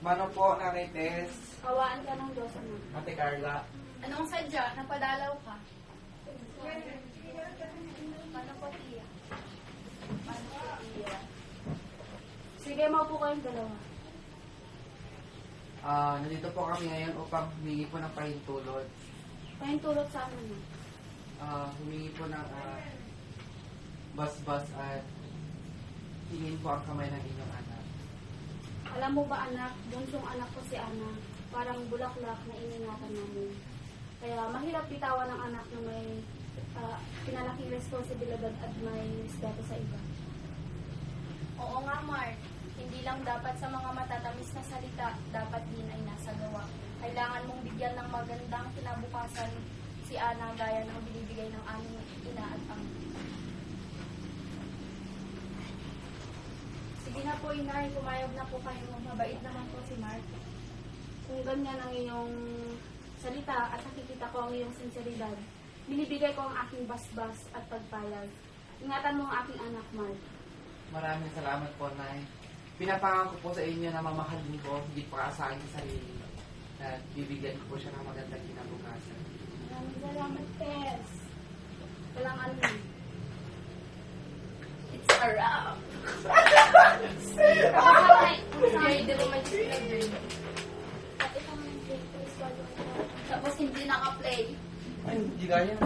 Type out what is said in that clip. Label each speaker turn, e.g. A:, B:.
A: Paano po, Nanay Tess?
B: Kawaan ka ng Diyos, anak.
A: Ate Carla?
C: Anong sadya? Napadalaw ka? Paano po, Tia? Paano po, Tia?
B: Sige, maupo kayong dalawa.
A: Nandito po kami ngayon upang humingi po ng pahintulot.
B: Pahintulot sa amin, anak.
A: Humingi po ng bas-bas at tingin po ang kamay ng inyong anak.
B: Alam mo ba, anak, bunsong anak ko si Ana, parang bulaklak na iningatan namin. Kaya mahirap bitawan ng anak na may pinalaking responsibilidad at may respeto sa iba.
C: Oo nga, Mark. Hindi lang dapat sa mga matatamis na salita, dapat din ay nasa gawa. Kailangan mong bigyan ng magandang kinabukasan si Ana gaya ng binibigay ng aming ina at ama.
B: Sige na po, inay, pumayag na po kayo. Mabait naman po si Mark. Kung ganyan ang iyong salita at nakikita ko ang iyong sinseridad, binibigay ko ang aking basbas at pagpayag. Ingatan mo ang aking anak, Mark.
A: Maraming salamat po, Nay. Pinapangako ko po sa inyo na mamahalin ko, hindi pa kaasahin sa sarili. At bibigyan ko po siya ng magandang kinabukasan.
B: Maraming salamat, Tess. Walang ano yun.
C: It's a wrap! Enjoy the romantic pleasure.
B: At ito ang break, please, bago
C: Tapos hindi naka-play.
A: Ay, hindi kaya.